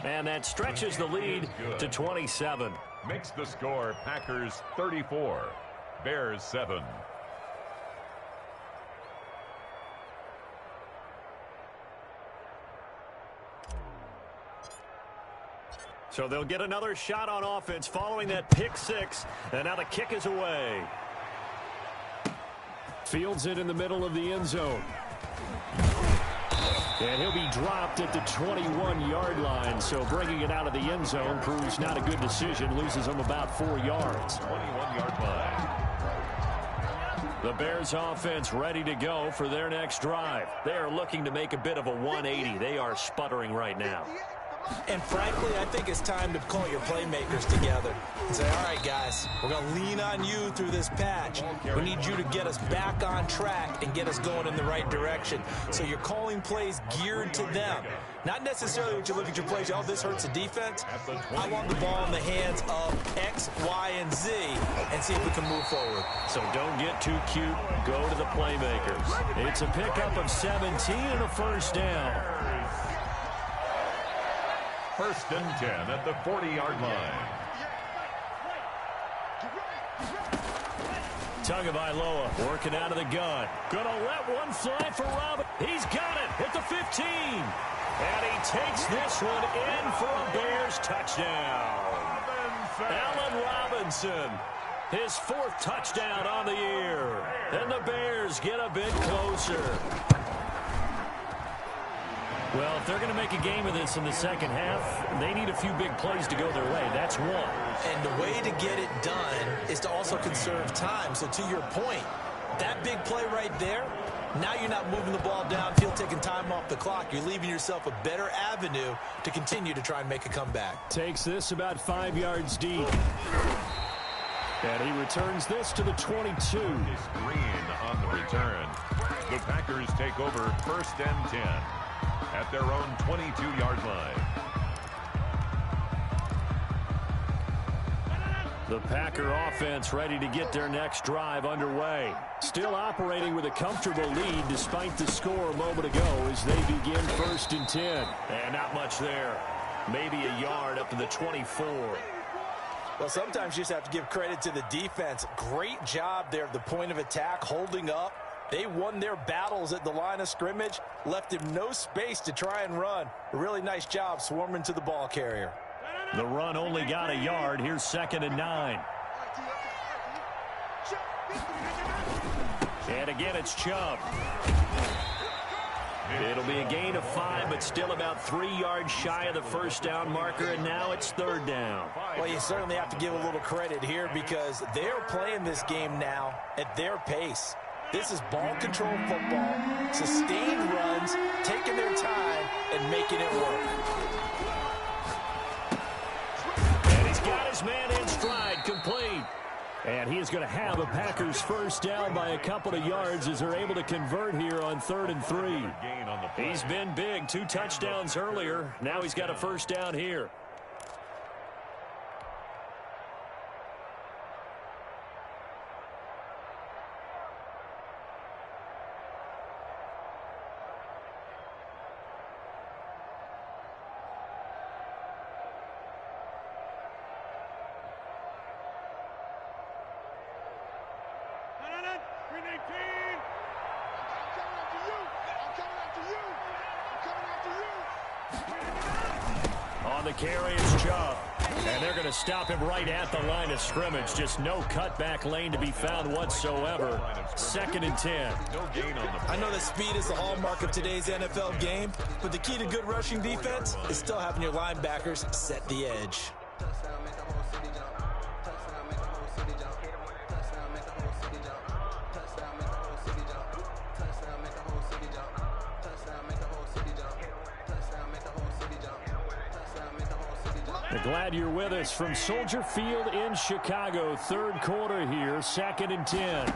And that stretches the lead to 27. Makes the score Packers 34, Bears 7. So they'll get another shot on offense following that pick six. And now the kick is away. Fields it in the middle of the end zone. And he'll be dropped at the 21-yard line. So bringing it out of the end zone proves not a good decision. Loses him about 4 yards. 21-yard line. The Bears offense ready to go for their next drive. They are looking to make a bit of a 180. They are sputtering right now. And frankly, I think it's time to call your playmakers together and say, all right, guys, we're going to lean on you through this patch. We need you to get us back on track and get us going in the right direction. So you're calling plays geared to them. Not necessarily what you look at your plays, oh, this hurts the defense. I want the ball in the hands of X, Y, and Z and see if we can move forward. So don't get too cute. Go to the playmakers. It's a pickup of 17 and a first down. First and 10 at the 40-yard line. Tagovailoa working out of the gun. Gonna let one fly for Robin. He's got it at the 15. And he takes this one in for a Bears touchdown. Allen Robinson, his 4th touchdown on the year. And the Bears get a bit closer. Well, if they're going to make a game of this in the second half, they need a few big plays to go their way. That's one. And the way to get it done is to also conserve time. So to your point, that big play right there, now you're not moving the ball downfield, taking time off the clock. You're leaving yourself a better avenue to continue to try and make a comeback. Takes this about 5 yards deep. And he returns this to the 22. Is Green on the return. The Packers take over first and 10. At their own 22-yard line. The Packer offense ready to get their next drive underway. Still operating with a comfortable lead despite the score a moment ago as they begin first and 10. And not much there. Maybe a yard up to the 24. Well, sometimes you just have to give credit to the defense. Great job there at the point of attack, holding up. They won their battles at the line of scrimmage, left him no space to try and run. A really nice job swarming to the ball carrier. The run only got a yard. Here's 2nd and 9. And again, it's Chubb. It'll be a gain of 5, but still about 3 yards shy of the first down marker, and now it's 3rd down. Well, you certainly have to give a little credit here because they're playing this game now at their pace. This is ball control football, sustained runs, taking their time, and making it work. And he's got his man in stride, complete. And he is going to have a Packers first down by a couple of yards as they're able to convert here on 3rd and 3. He's been big, 2 touchdowns earlier. Now he's got a first down here. On the carry is Chubb. And they're going to stop him right at the line of scrimmage. Just no cutback lane to be found whatsoever. 2nd and 10. I know that speed is the hallmark of today's NFL game, but the key to good rushing defense is still having your linebackers set the edge. Glad you're with us from Soldier Field in Chicago. 3rd quarter here, 2nd and 10.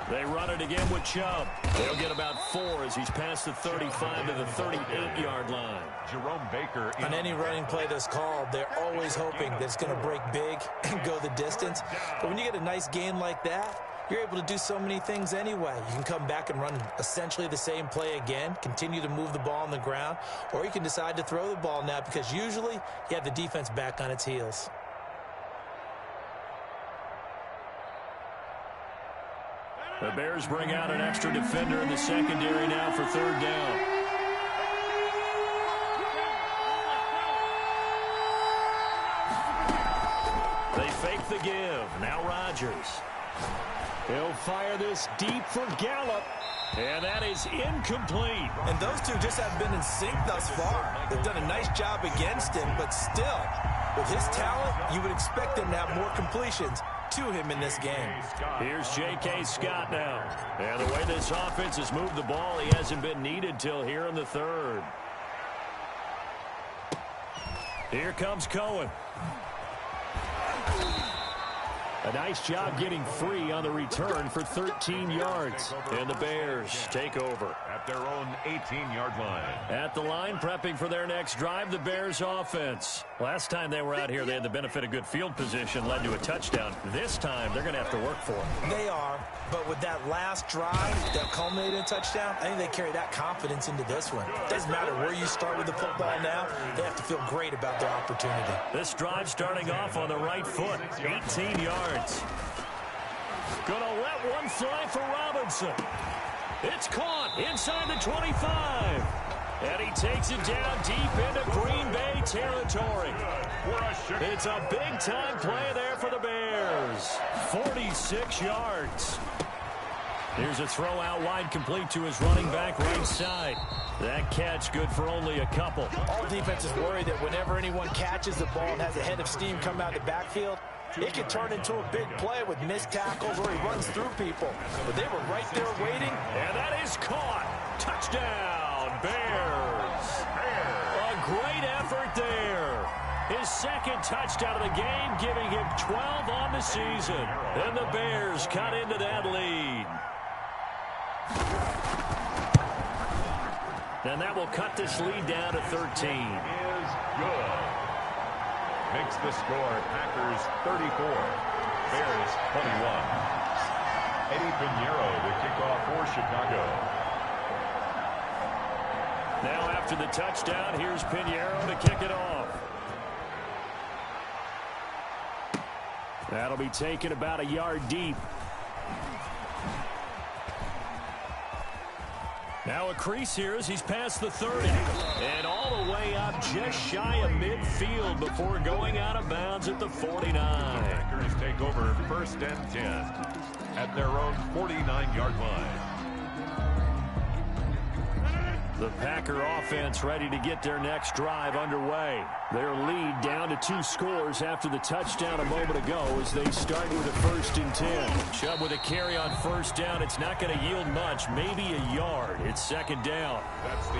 They run it again with Chubb. They'll get about 4 as he's past the 35 to the 38-yard line. Jerome Baker. On any running play that's called, they're always hoping that it's going to break big and go the distance. But when you get a nice gain like that, you're able to do so many things anyway. You can come back and run essentially the same play again, continue to move the ball on the ground, or you can decide to throw the ball now because usually you have the defense back on its heels. The Bears bring out an extra defender in the secondary now for third down. They fake the give. Now Rodgers. He'll fire this deep for Gallup. And that is incomplete. And those two just have been in sync thus far. They've done a nice job against him, but still, with his talent, you would expect them to have more completions to him in this game. Here's J.K. Scott now. And the way this offense has moved the ball, he hasn't been needed till here in the third. Here comes Cohen. A nice job getting free on the return for 13 yards. And the Bears take over. At their own 18-yard line. At the line, prepping for their next drive, the Bears offense. Last time they were out here, they had the benefit of good field position, led to a touchdown. This time, they're going to have to work for it. They are, but with that last drive that culminated in a touchdown, I think they carry that confidence into this one. Doesn't matter where you start with the football now, they have to feel great about their opportunity. This drive starting off on the right foot, 18 yards. Gonna let one fly for Robinson. It's caught inside the 25. And he takes it down deep into Green Bay territory. It's a big-time play there for the Bears. 46 yards. Here's a throw out wide, complete to his running back right side. That catch good for only a couple. All defenses worry that whenever anyone catches the ball and has a head of steam come out of the backfield, it can turn into a big play with missed tackles or he runs through people. But they were right there waiting. And that is caught. Touchdown, Bears. A great effort there. His second touchdown of the game, giving him 12 on the season. And the Bears cut into that lead. And that will cut this lead down to 13. Is good. Makes the score Packers 34, Bears 21. Eddie Pinheiro to kick off for Chicago. Now after the touchdown, here's Pinheiro to kick it off. That'll be taken about a yard deep. Now a crease here as he's past the 30. And all the way up just shy of midfield before going out of bounds at the 49. Packers take over first and 10 at their own 49-yard line. The Packer offense ready to get their next drive underway. Their lead down to 2 scores after the touchdown a moment ago as they start with a 1st and 10. Chubb with a carry on first down. It's not going to yield much, maybe a yard. It's 2nd down.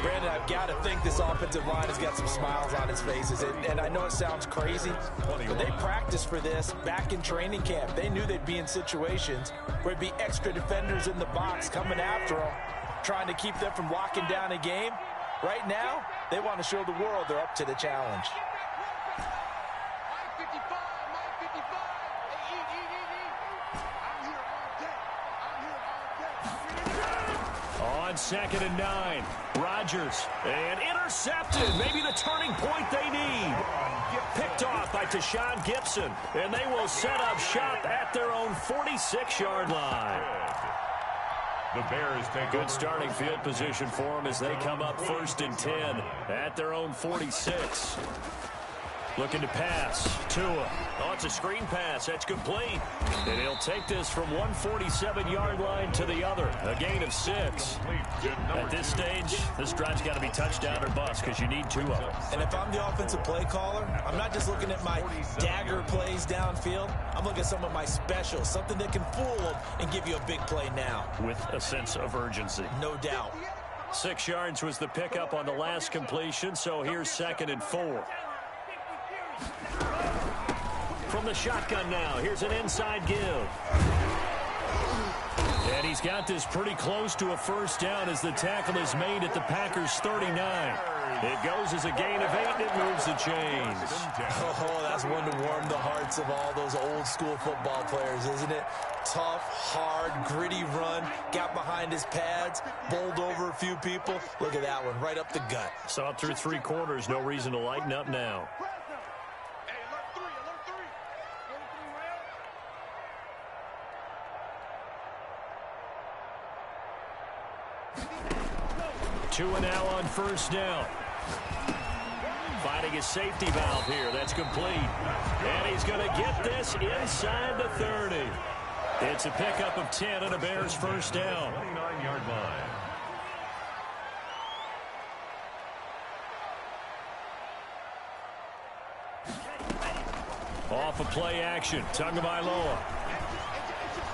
Brandon, I've got to think this offensive line has got some smiles on its faces. And I know it sounds crazy, but they practiced for this back in training camp. They knew they'd be in situations where there'd be extra defenders in the box coming after them, trying to keep them from locking down a game. Right now, they want to show the world they're up to the challenge. On 2nd and 9, Rodgers, and intercepted. Maybe the turning point they need. Picked off by Tashawn Gibson, and they will set up shop at their own 46-yard line. The Bears take good starting field position for them as they come up 1st and 10 at their own 46. Looking to pass. Tua. Oh, it's a screen pass. That's complete. And he'll take this from 147-yard line to the other. A gain of 6. At this stage, this drive's got to be touchdown or bust because you need 2 of them. And if I'm the offensive play caller, I'm not just looking at my dagger plays downfield. I'm looking at some of my specials, something that can fool them and give you a big play now. With a sense of urgency. No doubt. 6 yards was the pickup on the last completion, so here's 2nd and 4. From the shotgun now, here's an inside give. And he's got this pretty close to a first down as the tackle is made at the Packers' 39. It goes as a gain of 8, and it moves the chains. Oh, that's one to warm the hearts of all those old-school football players, isn't it? Tough, hard, gritty run, got behind his pads, bowled over a few people. Look at that one, right up the gut. Saw it through 3 quarters, no reason to lighten up now. Two and now on first down. Finding his safety valve here. That's complete. And he's going to get this inside the 30. It's a pickup of 10 and a Bears first down. 29-yard line. Off of play action. Tagovailoa.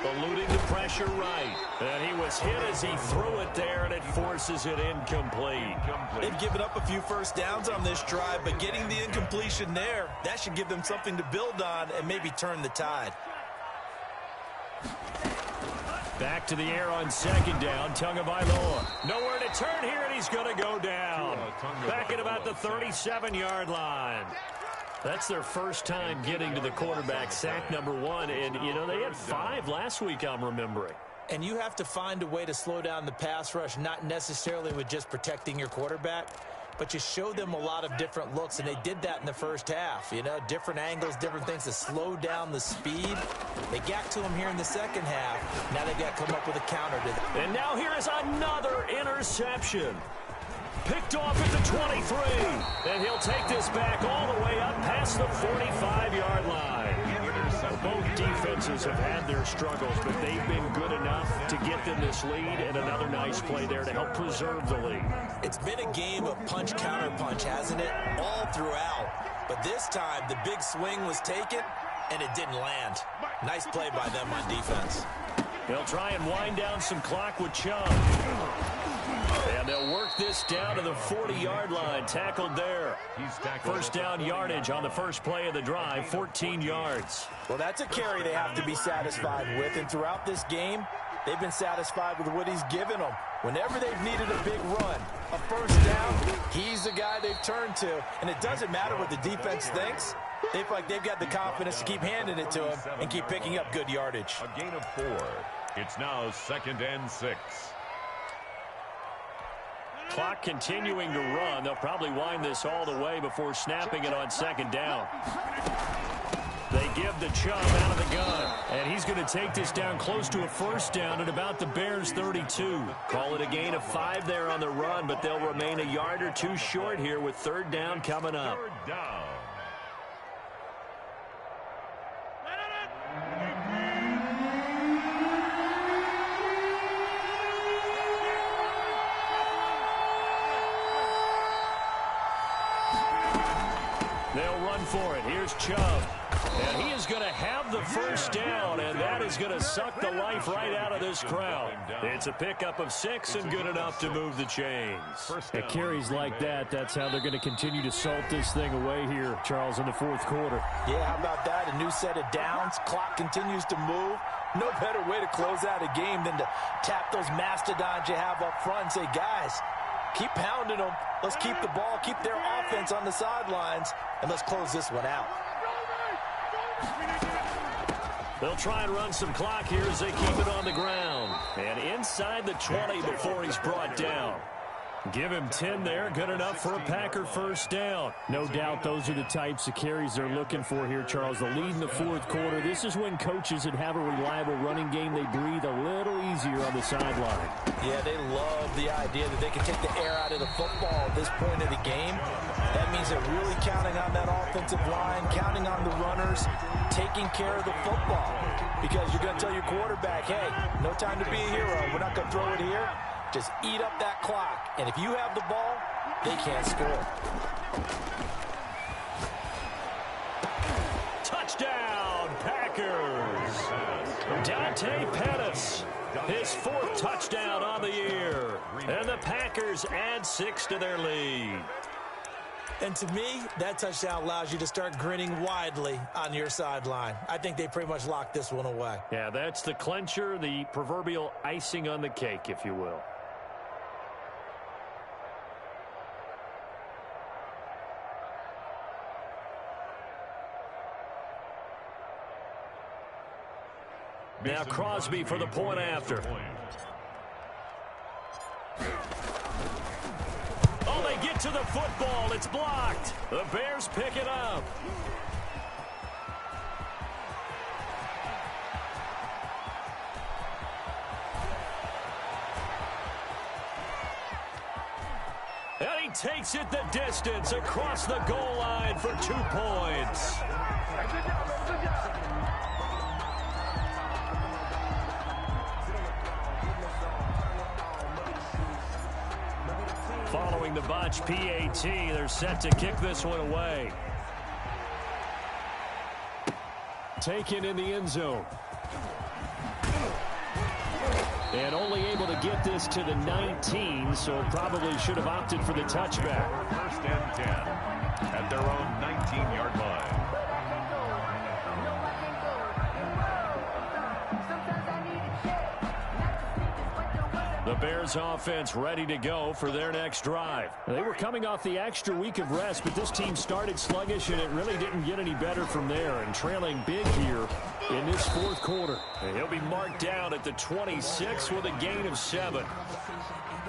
Eluding the pressure right. And he was hit as he threw it there, and it forces it incomplete. They've given up a few first downs on this drive, but getting the incompletion there, that should give them something to build on and maybe turn the tide. Back to the air on second down. Tagovailoa. Nowhere to turn here, and he's going to go down. Back at about the 37-yard line. That's their first time getting to the quarterback, sack number 1. And, you know, they had 5 last week, I'm remembering. And you have to find a way to slow down the pass rush, not necessarily with just protecting your quarterback, but you show them a lot of different looks, and they did that in the first half. You know, different angles, different things to slow down the speed. They got to him here in the second half. Now they've got to come up with a counter to that. And now here is another interception. Picked off at the 23. And he'll take this back all the way up past the 45-yard line. Both defenses have had their struggles, but they've been good enough to get them this lead, and another nice play there to help preserve the lead. It's been a game of punch-counter-punch, hasn't it? All throughout. But this time, the big swing was taken, and it didn't land. Nice play by them on defense. They'll try and wind down some clock with Chubb. And they'll work this down to the 40-yard line. Tackled there. First down yardage on the first play of the drive, 14 yards. Well, that's a carry they have to be satisfied with. And throughout this game, they've been satisfied with what he's given them. Whenever they've needed a big run, a first down, he's the guy they've turned to. And it doesn't matter what the defense thinks. They feel like they've got the confidence to keep handing it to him and keep picking up good yardage. A gain of 4. It's now 2nd and 6. Clock continuing to run. They'll probably wind this all the way before snapping it on second down. They give the Chubb out of the gun. And he's going to take this down close to a first down at about the Bears' 32. Call it a gain of 5 there on the run, but they'll remain a yard or 2 short here with third down coming up. Third down. They'll run for it. Here's Chubb. And he is going to have the first down, and that is going to suck the life right out of this crowd. It's a pickup of 6 and good enough to move the chains. At carries like that, that's how they're going to continue to salt this thing away here, Charles, in the fourth quarter. Yeah, how about that? A new set of downs. Clock continues to move. No better way to close out a game than to tap those mastodons you have up front and say, guys, keep pounding them. Let's keep the ball, keep their offense on the sidelines, and let's close this one out. They'll try and run some clock here as they keep it on the ground. And inside the 20 before he's brought down. Give him 10 there. Good enough for a Packer first down. No doubt those are the types of carries they're looking for here, Charles. The lead in the fourth quarter. This is when coaches that have a reliable running game, they breathe a little easier on the sideline. Yeah, they love the idea that they can take the air out of the football at this point of the game. That means they're really counting on that offensive line, counting on the runners, taking care of the football. Because you're going to tell your quarterback, hey, no time to be a hero. We're not going to throw it here. Just eat up that clock. And if you have the ball, they can't score. Touchdown, Packers. Dante Pettis, his 4th touchdown on the year. And the Packers add 6 to their lead. And to me, that touchdown allows you to start grinning widely on your sideline. I think they pretty much locked this one away. Yeah, that's the clincher, the proverbial icing on the cake, if you will. Now Crosby for the point after. Oh, they get to the football. It's blocked. The Bears pick it up. And he takes it the distance across the goal line for 2 points. Following the botch PAT, they're set to kick this one away. Taken in the end zone. And only able to get this to the 19, so probably should have opted for the touchback. First and 10 at their own 19-yard line. The Bears offense ready to go for their next drive. They were coming off the extra week of rest, but this team started sluggish, and it really didn't get any better from there. And trailing big here in this fourth quarter. And he'll be marked down at the 26 with a gain of 7.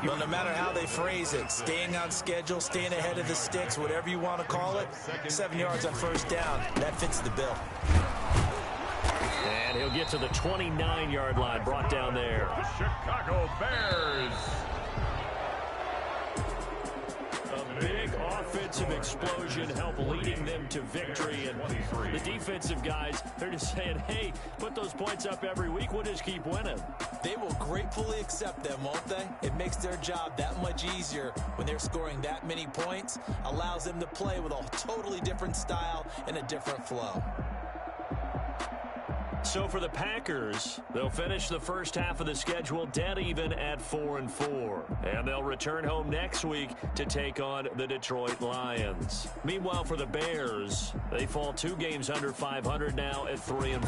Well, no matter how they phrase it, staying on schedule, staying ahead of the sticks, whatever you want to call it, 7 yards on first down, that fits the bill. And he'll get to the 29-yard line, brought down there. The Chicago Bears. A big offensive explosion helped leading them to victory. And the defensive guys, they're just saying, hey, put those points up every week. We'll just keep winning. They will gratefully accept them, won't they? It makes their job that much easier when they're scoring that many points. Allows them to play with a totally different style and a different flow. So for the Packers, they'll finish the first half of the schedule dead even at 4-4. And they'll return home next week to take on the Detroit Lions. Meanwhile, for the Bears, they fall 2 games under 500 now at 3-5.